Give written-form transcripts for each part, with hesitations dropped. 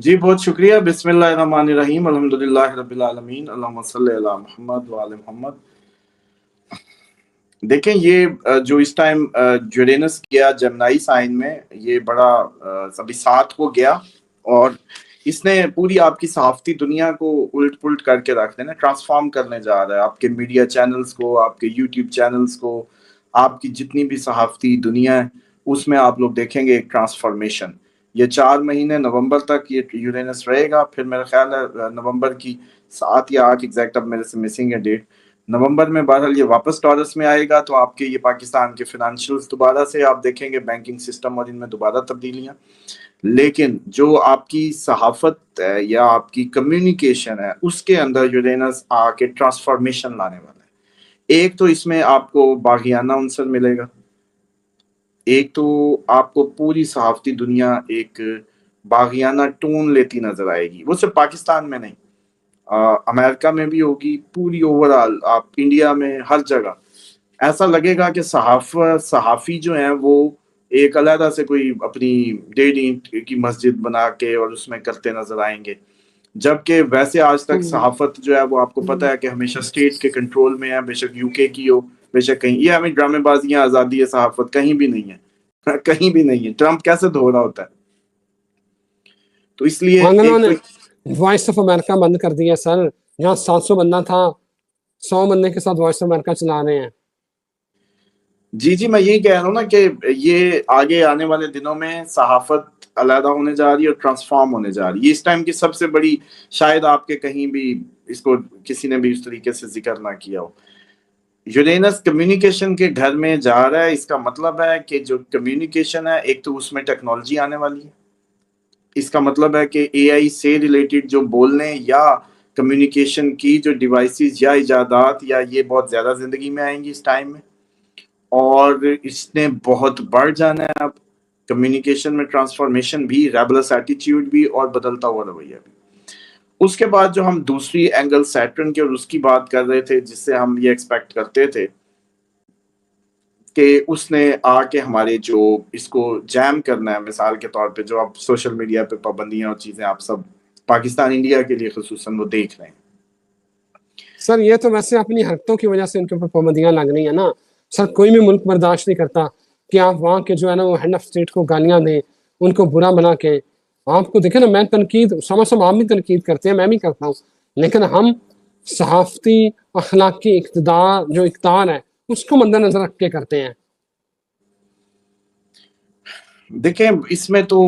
جی بہت شکریہ. بسم اللہ الرحمن الرحیم. الحمدللہ رب العالمین. اللہم صلی علی محمد وعلی محمد. دیکھیں یہ جو اس ٹائم یورینس گیا جمنائی سائن میں، یہ بڑا ابھی 7 کو گیا، اور اس نے پوری آپ کی صحافتی دنیا کو الٹ پلٹ کر کے رکھ دینا، ٹرانسفارم کرنے جا رہا ہے آپ کے میڈیا چینلز کو، آپ کے یوٹیوب چینلز کو، آپ کی جتنی بھی صحافتی دنیا ہے اس میں آپ لوگ دیکھیں گے ایک ٹرانسفارمیشن. یہ 4 مہینے نومبر تک یہ یورینس رہے گا، پھر میرا خیال ہے نومبر کی 7 یا 8 ایگزیکٹ، اب میرے سے مسنگ ہے ڈیٹ، نومبر میں بہرحال یہ واپس ٹورس میں آئے گا. تو آپ کے یہ پاکستان کے فنانشیلز دوبارہ سے آپ دیکھیں گے، بینکنگ سسٹم اور ان میں دوبارہ تبدیلیاں. لیکن جو آپ کی صحافت ہے یا آپ کی کمیونیکیشن ہے، اس کے اندر یورینس آ کے ٹرانسفارمیشن لانے والا ہے. ایک تو اس میں آپ کو باغیانہ عنصر ملے گا، ایک تو آپ کو پوری صحافتی دنیا ایک باغیانہ ٹون لیتی نظر آئے گی. وہ صرف پاکستان میں نہیں، امریکہ میں بھی ہوگی، پوری اوورال آپ انڈیا میں ہر جگہ ایسا لگے گا کہ صحافی جو ہیں وہ ایک علیحدہ سے کوئی اپنی ڈیڑھ اینٹ کی مسجد بنا کے اور اس میں کرتے نظر آئیں گے. جبکہ ویسے آج تک صحافت جو ہے وہ آپ کو پتہ ہے کہ ہمیشہ اسٹیٹ کے کنٹرول میں ہے، بے شک یو کے کی ہو، بے شک کہیں. یہ ہمیں ڈرامے بازیاں، آزادی ہے صحافت کہیں بھی نہیں ہے، کہیں بھی نہیں ہے. ٹرمپ کیسے دھو رہا ہوتا ہے. تو اس لیے انہوں نے وائس آف امریکہ بند کر دیا سر، جہاں 700 بندہ تھا 100 بندے کے ساتھ وائس آف امریکہ چلا رہے ہیں. جی میں یہی کہہ رہا ہوں نا کہ یہ آگے آنے والے دنوں میں صحافت علیحدہ ہونے جا رہی ہے اور ٹرانسفارم ہونے جا رہی ہے. اس ٹائم کی سب سے بڑی، شاید آپ کے کہیں بھی اس کو کسی نے بھی اس طریقے سے ذکر نہ کیا ہو، یورینس کمیونیکیشن کے گھر میں جا رہا ہے. اس کا مطلب ہے کہ جو کمیونیکیشن ہے، ایک تو اس میں ٹیکنالوجی آنے والی ہے. اس کا مطلب ہے کہ اے آئی سے ریلیٹڈ جو بولنے یا کمیونیکیشن کی جو ڈیوائسز یا ایجادات یا یہ بہت زیادہ زندگی میں آئیں گی اس ٹائم میں، اور اس نے بہت بڑھ جانا ہے. اب کمیونیکیشن میں ٹرانسفارمیشن بھی، ریبلس ایٹیٹیوڈ بھی، اور بدلتا ہوا رویہ بھی. اس کے بعد جو ہم دوسری اینگل سیٹرن کے اور اس کی بات کر رہے تھے، جس سے ہم یہ ایکسپیکٹ کرتے تھے کہ اس نے آ کے ہمارے جو اس کو جیم کرنا ہے، مثال کے طور پہ جو اب سوشل میڈیا پہ پابندیاں اور چیزیں آپ سب پاکستان انڈیا کے لیے خصوصاً وہ دیکھ رہے ہیں. سر یہ تو ویسے اپنی حرکتوں کی وجہ سے ان کے اوپر پابندیاں لگ رہی ہیں نا سر. کوئی بھی ملک برداشت نہیں کرتا کہ آپ وہاں کے جو ہے نا وہ ہیڈ آف اسٹیٹ کو گالیاں دیں، ان کو برا بنا کے. آپ کو دیکھیں نا، میں تنقید سمجھ آپ بھی تنقید کرتے ہیں، میں بھی کرتا ہوں، لیکن ہم صحافتی اخلاقی اقدار ہے اس کو مد نظر رکھ کے کرتے ہیں. دیکھیں اس میں تو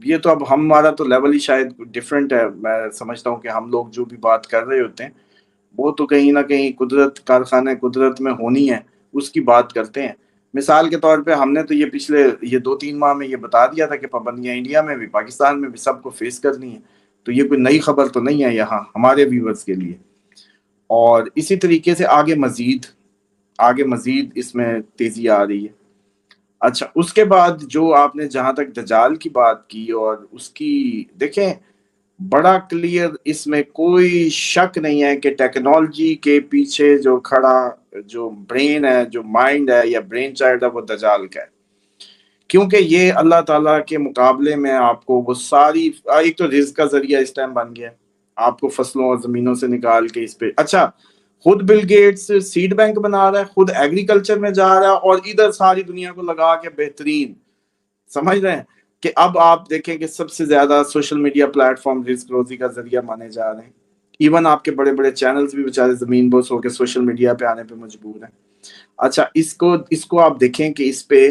یہ تو اب ہمارا تو لیول ہی شاید ڈفرینٹ ہے. میں سمجھتا ہوں کہ ہم لوگ جو بھی بات کر رہے ہوتے ہیں وہ تو کہیں نہ کہیں قدرت، کارخانہ قدرت میں ہونی ہے، اس کی بات کرتے ہیں. مثال کے طور پہ ہم نے تو یہ پچھلے 2-3 ماہ میں یہ بتا دیا تھا کہ پابندیاں انڈیا میں بھی پاکستان میں بھی سب کو فیس کرنی ہے. تو یہ کوئی نئی خبر تو نہیں ہے یہاں ہمارے ویورز کے لیے. اور اسی طریقے سے آگے مزید اس میں تیزی آ رہی ہے. اچھا، اس کے بعد جو آپ نے جہاں تک دجال کی بات کی، اور اس کی دیکھیں بڑا کلیئر، اس میں کوئی شک نہیں ہے کہ ٹیکنالوجی کے پیچھے جو کھڑا جو برین ہے، جو مائنڈ ہے یا برین چائلڈ ہے، وہ دجال کا ہے. کیونکہ یہ اللہ تعالیٰ کے مقابلے میں آپ کو وہ ساری، ایک تو رزق کا ذریعہ اس ٹائم بن گیا آپ کو فصلوں اور زمینوں سے نکال کے اس پہ. اچھا، خود بل گیٹس سیڈ بینک بنا رہا ہے، خود ایگریکلچر میں جا رہا ہے، اور ادھر ساری دنیا کو لگا کے بہترین، سمجھ رہے ہیں کہ اب آپ دیکھیں کہ سب سے زیادہ سوشل میڈیا پلیٹ فارم رزق روزی کا ذریعہ مانے جا رہے ہیں. ایون آپ کے بڑے بڑے چینلز بھی بیچارے زمین بوس ہو کے سوشل میڈیا پہ آنے پہ مجبور ہیں. اچھا، اس کو آپ دیکھیں کہ اس پہ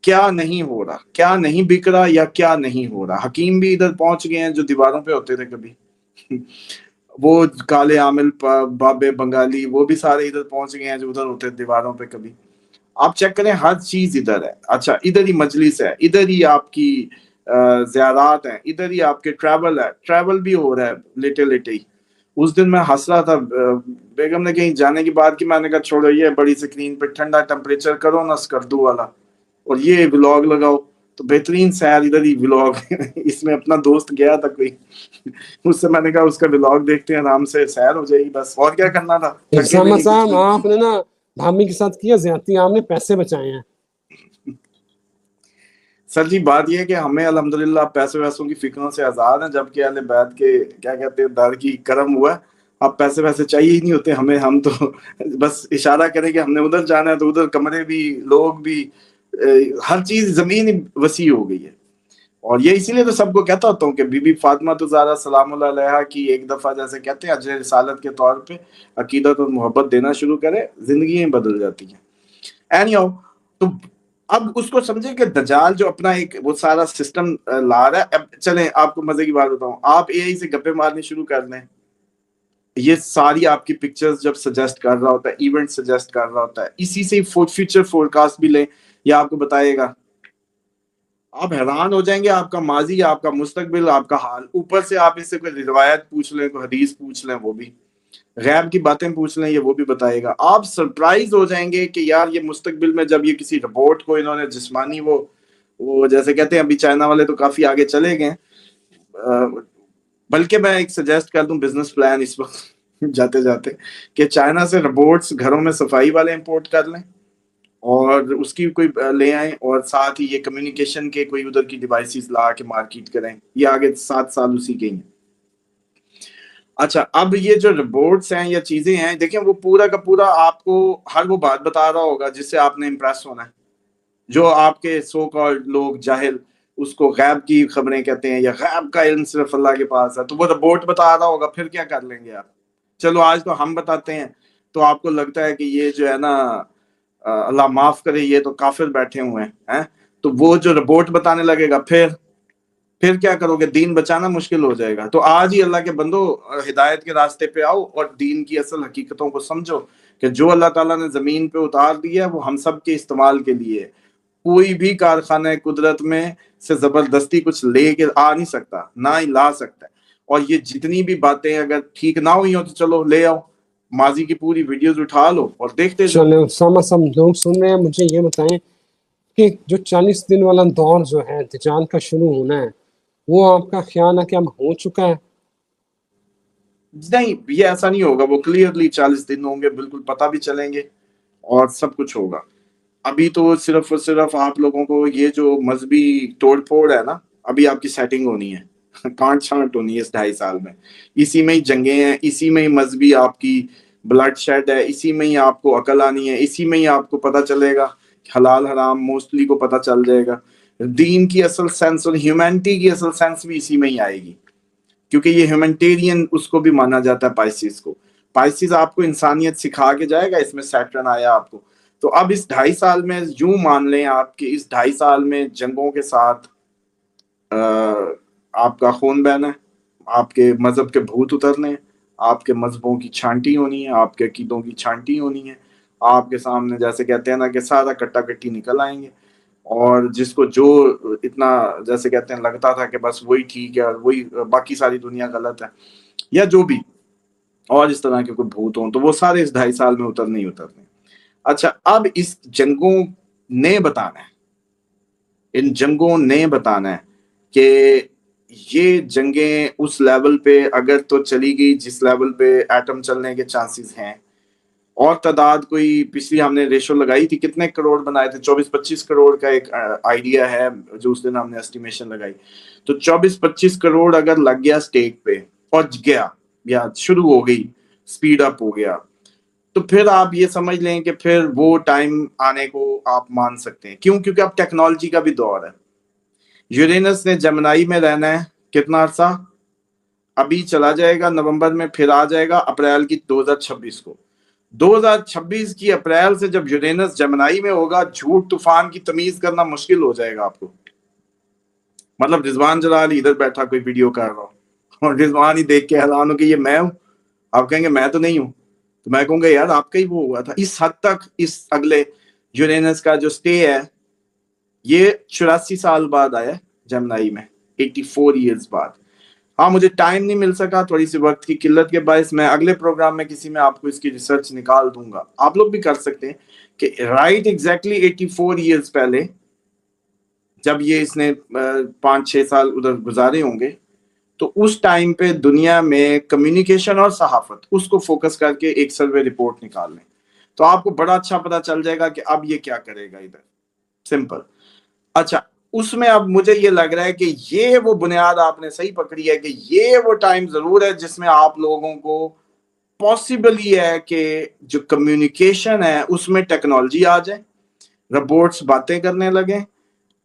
کیا نہیں ہو رہا، کیا نہیں بک رہا یا کیا نہیں ہو رہا. حکیم بھی ادھر پہنچ گئے ہیں جو دیواروں پہ ہوتے تھے کبھی وہ کالے عامل بابے بنگالی، وہ بھی سارے ادھر پہنچ گئے ہیں جو ادھر ہوتے دیواروں پہ کبھی. آپ چیک کریں ہر چیز ادھر ہے. اچھا، ادھر ہی مجلس ہے، ادھر ہی آپ کی زیارات ہیں، ادھر ہی آپ کے ٹریول ہے، ٹریول بھی ہو رہا ہے لیٹے لیٹے ہی. اس دن میں ہنس رہا تھا، بیگم نے کہیں جانے کی بات کی، میں نے کہا چھوڑو یہ بڑی سکرین پہ ٹھنڈا ٹمپریچر کرو نا اسکردو والا اور یہ ولاگ لگاؤ. تو بہترین سیر ادھر ہی ولاگ اس میں اپنا دوست گیا تھا کوئی، اس سے میں نے کہا اس کا ولاگ دیکھتے ہیں، آرام سے سیر ہو جائے گی، بس اور کیا کرنا تھا. اسامہ صاحب آپ نے نا بھامی کے ساتھ کیا زیادتی، آپ نے پیسے بچائے ہیں. سر جی بات یہ ہے کہ ہمیں الحمدللہ پیسے ویسوں کی فکروں سے آزاد ہیں، جبکہ اہل بیت کے کیا کہتے ہیں در کی کرم ہوا ہے، اب پیسے ویسے چاہیے ہی نہیں ہوتے ہمیں، ہم تو بس اشارہ کریں کہ ہم نے ادھر جانا ہے تو ادھر کمرے بھی، لوگ بھی، ہر چیز زمین وسیع ہو گئی ہے. اور یہ اسی لیے تو سب کو کہتا ہوتا ہوں کہ بی بی فاطمہ تو زہرا سلام اللہ علیہا کی ایک دفعہ جیسے کہتے ہیں اجر رسالت کے طور پہ عقیدت اور محبت دینا شروع کرے، زندگیاں بدل جاتی ہیں. اینی ہاؤ، تو اب اس کو سمجھے کہ دجال جو اپنا ایک وہ سارا سسٹم لا رہا ہے. اب چلیں آپ کو مزے کی بات بتاؤں، آپ اے آئی سے گپے مارنے شروع کر دیں، یہ ساری آپ کی پکچرز جب سجیسٹ کر رہا ہوتا ہے، ایونٹ سجیسٹ کر رہا ہوتا ہے، اسی سے فیوچر فورکاسٹ بھی لیں، یہ آپ کو بتائے گا. آپ حیران ہو جائیں گے، آپ کا ماضی، آپ کا مستقبل، آپ کا حال. اوپر سے آپ اس سے کوئی روایت پوچھ لیں، کوئی حدیث پوچھ لیں، وہ بھی غیب کی باتیں پوچھ لیں، یہ وہ بھی بتائے گا. آپ سرپرائز ہو جائیں گے کہ یار یہ مستقبل میں جب یہ کسی ربوٹ کو انہوں نے جسمانی وہ جیسے کہتے ہیں، ابھی چائنا والے تو کافی آگے چلے گئے. بلکہ میں ایک سجیسٹ کر دوں بزنس پلان اس وقت جاتے جاتے کہ چائنا سے ربوٹس گھروں میں صفائی والے امپورٹ کر لیں اور اس کی کوئی لے آئیں، اور ساتھ ہی یہ کمیونیکیشن کے کوئی ادھر کی ڈیوائسز لا کے مارکیٹ کریں. یہ آگے 7 سال اسی کے ہیں. اچھا، اب یہ جو ربوٹس ہیں یا چیزیں ہیں، دیکھیں وہ پورا کا پورا آپ کو ہر وہ بات بتا رہا ہوگا جس سے آپ نے امپریس ہونا ہے. جو آپ کے سو کالڈ لوگ جاہل اس کو غیب کی خبریں کہتے ہیں یا غیب کا علم صرف اللہ کے پاس ہے، تو وہ ربوٹ بتا رہا ہوگا، پھر کیا کر لیں گے آپ؟ چلو آج تو ہم بتاتے ہیں تو آپ کو لگتا ہے کہ یہ جو ہے نا اللہ معاف کرے یہ تو کافر بیٹھے ہوئے ہیں. تو وہ جو ربوٹ بتانے لگے گا پھر کیا کرو گے؟ دین بچانا مشکل ہو جائے گا. تو آج ہی اللہ کے بندو ہدایت کے راستے پہ آؤ اور دین کی اصل حقیقتوں کو سمجھو کہ جو اللہ تعالیٰ نے زمین پہ اتار دیا ہے وہ ہم سب کے استعمال کے لیے ہے. کوئی بھی کارخانہ قدرت میں سے زبردستی کچھ لے کے آ نہیں سکتا، نہ ہی لا سکتا ہے. اور یہ جتنی بھی باتیں اگر ٹھیک نہ ہوئی ہوں تو چلو لے آؤ، ماضی کی پوری ویڈیوز اٹھا لو اور دیکھتے جاؤ. چلیں اسامہ صاحب، لوگ سن رہے ہیں، مجھے یہ بتائیں کہ جو 40 دن والا دور جو ہے دجال کا شروع ہونا ہے، وہ آپ کا خیال ہے کہ اب ہو چکا ہے؟ نہیں، یہ ایسا نہیں ہوگا. وہ کلیئرلی 40 دن ہوں گے، بالکل پتہ بھی چلیں گے اور سب کچھ ہوگا. ابھی تو صرف اور صرف آپ لوگوں کو یہ جو مذہبی توڑ پھوڑ ہے نا، ابھی آپ کی سیٹنگ ہونی ہے، کانٹ چھانٹ ہونی ہے اس 2.5 سال میں. اسی میں ہی جنگیں ہیں، اسی میں ہی مذہبی آپ کی بلڈ شیڈ ہے، اسی میں ہی آپ کو عقل آنی ہے، اسی میں ہی آپ کو پتہ چلے گا حلال حرام موسٹلی کو پتہ چل جائے گا. دین کی اصل سینس اور ہیومینٹی کی اصل سینس بھی اسی میں ہی آئے گی، کیونکہ یہ ہیومنٹیرین اس کو بھی مانا جاتا ہے. پائسیز کو، پائسیز آپ کو انسانیت سکھا کے جائے گا، اس میں سیٹرن آیا آپ کو. تو اب اس 2.5 سال میں یوں مان لیں آپ کہ اس 2.5 سال میں جنگوں کے ساتھ آپ کا خون بہنا ہے، آپ کے مذہب کے بھوت اترنے ہیں، آپ کے مذہبوں کی چھانٹی ہونی ہے، آپ کے عقیدوں کی چھانٹی ہونی ہے. آپ کے سامنے جیسے کہتے ہیں نا کہ سارا کٹا کٹی نکل آئیں گے. اور جس کو جو اتنا جیسے کہتے ہیں لگتا تھا کہ بس وہی ٹھیک ہے اور وہی باقی ساری دنیا غلط ہے، یا جو بھی اور اس طرح کے کوئی بھوت ہوں، تو وہ سارے اس 2.5 سال میں اترنے ہی اترنے. اچھا، اب اس جنگوں نے بتانا ہے، ان جنگوں نے بتانا ہے کہ یہ جنگیں اس لیول پہ اگر تو چلی گئی جس لیول پہ ایٹم چلنے کے چانسز ہیں. اور تعداد کوئی پچھلی ہم نے ریشو لگائی تھی، کتنے کروڑ بنائے تھے؟ 24-25 کروڑ کا ایک آئیڈیا ہے جو اس دن ہم نے اسٹیمیشن لگائی. تو 24-25 کروڑ اگر لگ گیا اسٹیک پہ اور گیا یا شروع ہو گئی، سپیڈ اپ ہو گیا، تو پھر آپ یہ سمجھ لیں کہ پھر وہ ٹائم آنے کو آپ مان سکتے ہیں. کیوں؟ کیونکہ اب ٹیکنالوجی کا بھی دور ہے. یورینس نے جمنائی میں رہنا ہے کتنا عرصہ؟ ابھی چلا جائے گا نومبر میں، پھر آ جائے گا اپریل کی 2026 کو. 2026 کی اپریل سے جب یورینس جمنائی میں ہوگا، جھوٹ طوفان کی تمیز کرنا مشکل ہو جائے گا آپ کو. مطلب رضوان جلال ادھر بیٹھا کوئی ویڈیو کر رہا ہوں اور رضوان ہی دیکھ کے حیران ہو کہ یہ میں ہوں. آپ کہیں گے میں تو نہیں ہوں، تو میں کہوں گا یار آپ کا ہی وہ ہوا تھا. اس حد تک اس اگلے یورینس کا جو سٹے ہے یہ 84 سال بعد آیا جمنائی میں، 84 ایئرز بعد. ہاں مجھے ٹائم نہیں مل سکا، تھوڑی سی وقت کی قلت کے باعث. میں اگلے پروگرام میں کسی میں آپ کو اس کی ریسرچ نکال دوں گا. آپ لوگ بھی کر سکتے ہیں کہ رائٹ ایگزیکٹلی 84 ایئرز پہلے جب یہ اس نے 5-6 سال ادھر گزارے ہوں گے، تو اس ٹائم پہ دنیا میں کمیونیکیشن اور صحافت اس کو فوکس کر کے ایک سروے رپورٹ نکال لیں، تو آپ کو بڑا اچھا پتا چل جائے گا کہ اب یہ کیا کرے گا ادھر. سمپل. اچھا، اس میں اب مجھے یہ لگ رہا ہے کہ یہ وہ بنیاد آپ نے صحیح پکڑی ہے کہ یہ وہ ٹائم ضرور ہے جس میں آپ لوگوں کو پاسبل ہی ہے کہ جو کمیونیکیشن ہے اس میں ٹیکنالوجی آ جائے، روبوٹس باتیں کرنے لگیں،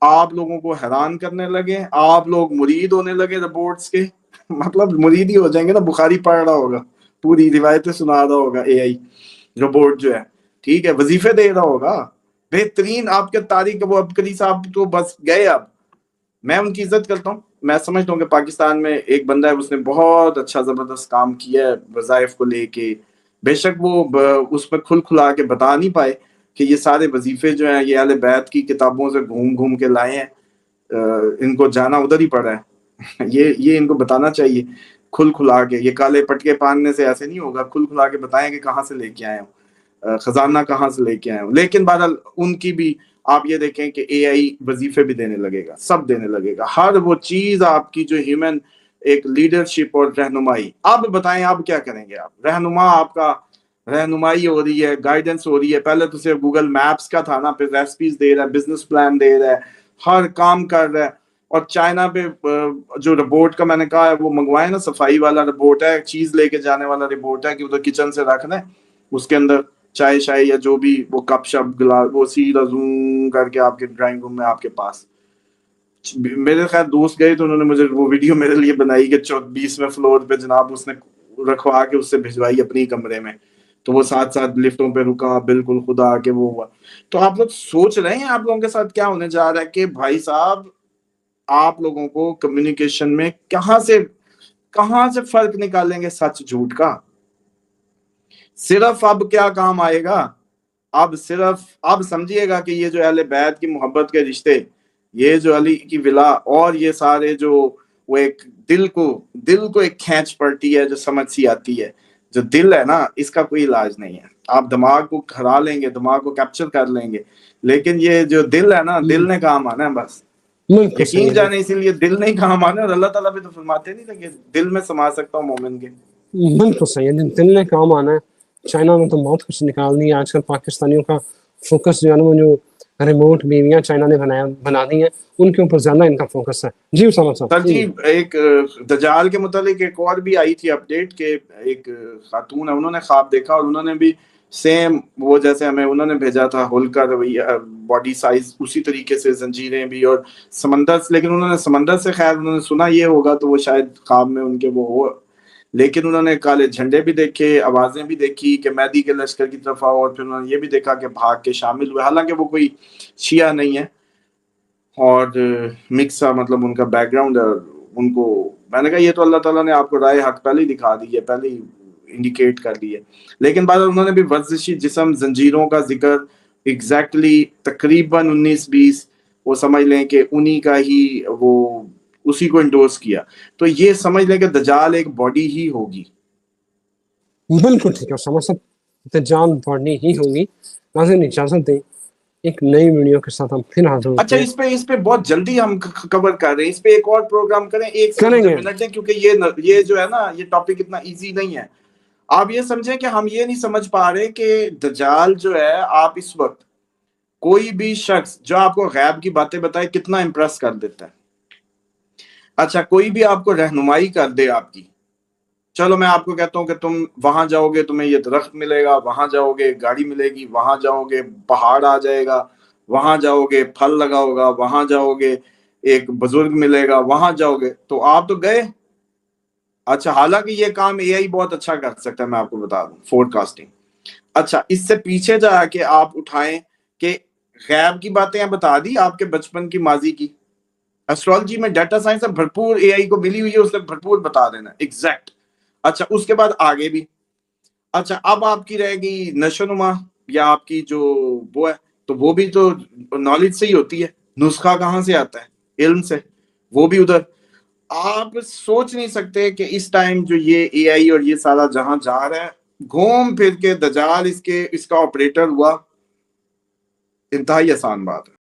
آپ لوگوں کو حیران کرنے لگے، آپ لوگ مرید ہونے لگے روبوٹس کے مطلب مرید ہی ہو جائیں گے نا، بخاری پڑھ رہا ہوگا، پوری روایتیں سنا رہا ہوگا اے آئی روبوٹ جو ہے، ٹھیک ہے، وظیفے دے رہا ہوگا بہترین. آپ کے طارق ابو عبقری صاحب تو بس گئے. اب میں ان کی عزت کرتا ہوں، میں سمجھتا ہوں کہ پاکستان میں ایک بندہ ہے اس نے بہت اچھا زبردست کام کیا ہے وظائف کو لے کے. بے شک وہ اس میں کھل کھلا کے بتا نہیں پائے کہ یہ سارے وظیفے جو ہیں یہ اہل بیت کی کتابوں سے گھوم گھوم کے لائے ہیں، ان کو جانا ادھر ہی پڑا ہے. یہ ان کو بتانا چاہیے کھل کھلا کے. یہ کالے پٹکے پہننے سے ایسے نہیں ہوگا، کھل کھلا کے بتائیں کہ کہاں سے لے کے آئے ہوں، خزانہ کہاں سے لے کے آئے ہوں. لیکن بہرحال ان کی بھی آپ یہ دیکھیں کہ اے آئی وظیفے بھی دینے لگے گا، سب دینے لگے گا، ہر وہ چیز آپ کی جو ہیومن ایک لیڈرشپ اور رہنمائی. اب بتائیں آپ کیا کریں گے؟ آپ رہنما، آپ کا رہنمائی ہو رہی ہے، گائیڈنس ہو رہی ہے. پہلے تو صرف گوگل میپس کا تھا نا، پھر ریسپیز دے رہا ہے، بزنس پلان دے رہا ہے، ہر کام کر رہا ہے. اور چائنا پہ جو روبوٹ کا میں نے کہا ہے وہ منگوائے نا، صفائی والا روبوٹ ہے، چیز لے کے جانے والا روبوٹ ہے کہ ادھر کچن سے رکھنا ہے، اس کے اندر چائے شائے یا جو بھی وہ کپ شپ گلاس وہ سیدھا زوم کر کے آپ کے ڈرائنگ روم میں آپ کے پاس. میرے خیر دوست گئے تو انہوں نے مجھے وہ ویڈیو میرے لیے بنائی کہ 20ویں فلور پہ جناب اس نے رکھوا کے اس سے بھجوائی اپنی کمرے میں، تو وہ ساتھ ساتھ لفٹوں پہ رکا، بالکل خدا کے وہ ہوا. تو آپ لوگ سوچ رہے ہیں آپ لوگوں کے ساتھ کیا ہونے جا رہا ہے کہ بھائی صاحب آپ لوگوں کو کمیونیکیشن میں کہاں سے فرق نکالیں گے سچ جھوٹ کا؟ صرف اب کیا کام آئے گا؟ اب سمجھیے گا کہ یہ جو اہل بیت کی محبت کے رشتے، یہ جو علی کی ولا اور یہ سارے جو وہ ایک دل کو ایک کھینچ پڑتی ہے جو سمجھ سی آتی ہے. جو دل ہے نا اس کا کوئی علاج نہیں ہے. آپ دماغ کو کھرا لیں گے، دماغ کو کیپچر کر لیں گے، لیکن یہ جو دل ہے نا، دل نے کام آنا ہے بس. بالکل یقین صحیح ہے، جانے اسی لیے دل نہیں کام آنا. اور اللہ تعالیٰ بھی تو فرماتے نہیں تھے کہ دل میں سما سکتا ہوں مومن کے. بالکل صحیح ہے، دل نے کام آنا ہے. چائنا میں تو بہت کچھ نکال دیا آج کل. پاکستانیوں کا فوکس جو ہے نا، وہ جو ریموٹ بیویاں چائنا نے بنا دی ہیں، ان کے اوپر زیادہ ان کا فوکس ہے. جی اسامہ صاحب. سر جی، ایک دجال کے متعلق ایک اور بھی آئی تھی اپڈیٹ کہ ایک خاتون ہے، انہوں نے خواب دیکھا اور انہوں نے بھی سیم وہ جیسے ہمیں انہوں نے بھیجا تھا ہول کا باڈی سائز اسی طریقے سے زنجیریں بھی اور سمندر سے. لیکن انہوں نے سمندر سے خیر انہوں نے سنا یہ ہوگا تو وہ شاید خواب میں ان کے وہ ہو. لیکن انہوں نے کالے جھنڈے بھی دیکھے، آوازیں بھی دیکھی کہ مہدی کے لشکر کی طرف آؤ، اور پھر انہوں نے یہ بھی دیکھا کہ بھاگ کے شامل ہوئے. حالانکہ وہ کوئی شیعہ نہیں ہے اور مکسا مطلب ان کا بیک گراؤنڈ ہے. ان کو میں نے کہا یہ تو اللہ تعالیٰ نے آپ کو رائے حق پہلے ہی دکھا دی ہے، پہلے ہی انڈیکیٹ کر دی ہے. لیکن بعد انہوں نے بھی ورزشی جسم زنجیروں کا ذکر ایگزیکٹلی تقریباً 19-20 وہ سمجھ لیں کہ انہی کا ہی وہ اسی کو انڈورس کیا. تو یہ سمجھ لیں کہ دجال ایک باڈی ہی ہوگی. بالکل ٹھیک ہے اسامہ صاحب، دجال باڈی ہی ہوگی. ناظرین اجازت دیں، ایک نئی ویڈیو کے ساتھ ہم پھر حاضر ہوتے اچھا ہیں. اس پہ بہت جلدی ہم کور کر رہے ہیں، اس پہ ایک اور پروگرام کریں، ایک سے کریں مجھے گے. منٹ دیں کیونکہ یہ جو ہے نا یہ ٹاپک اتنا ایزی نہیں ہے. آپ یہ سمجھیں کہ ہم یہ نہیں سمجھ پا رہے کہ دجال جو ہے آپ اس وقت کوئی بھی شخص جو آپ کو غیب کی باتیں بتائے کتنا امپریس کر دیتا ہے. اچھا کوئی بھی آپ کو رہنمائی کر دے آپ کی، چلو میں آپ کو کہتا ہوں کہ تم وہاں جاؤ گے تمہیں یہ درخت ملے گا، وہاں جاؤ گے گاڑی ملے گی، وہاں جاؤ گے پہاڑ آ جائے گا، وہاں جاؤ گے پھل لگا ہوگا، وہاں جاؤ گے ایک بزرگ ملے گا، وہاں جاؤ گے تو آپ تو گئے. اچھا حالانکہ یہ کام اے آئی بہت اچھا کر سکتا ہے، میں آپ کو بتا دوں، فورڈ کاسٹنگ. اچھا اس سے پیچھے جا کے آپ اٹھائیں کہ غیب کی باتیں بتا دی آپ کے بچپن کی ماضی کی. ایسٹرالوجی میں ڈیٹا سائنس بھرپور اے آئی کو ملی ہوئی ہے، اس نے بھرپور بتا دینا ایگزیکٹ. اچھا اس کے بعد آگے بھی. اچھا اب آپ کی رہے گی نشو نما یا آپ کی جو وہ ہے، تو وہ بھی تو نالج سے ہی ہوتی ہے. نسخہ کہاں سے آتا ہے؟ علم سے. وہ بھی ادھر. آپ سوچ نہیں سکتے کہ اس ٹائم جو یہ اے آئی اور یہ سارا جہاں جا رہا ہے گھوم پھر کے دجال اس کا آپریٹر ہوا. انتہائی آسان بات ہے.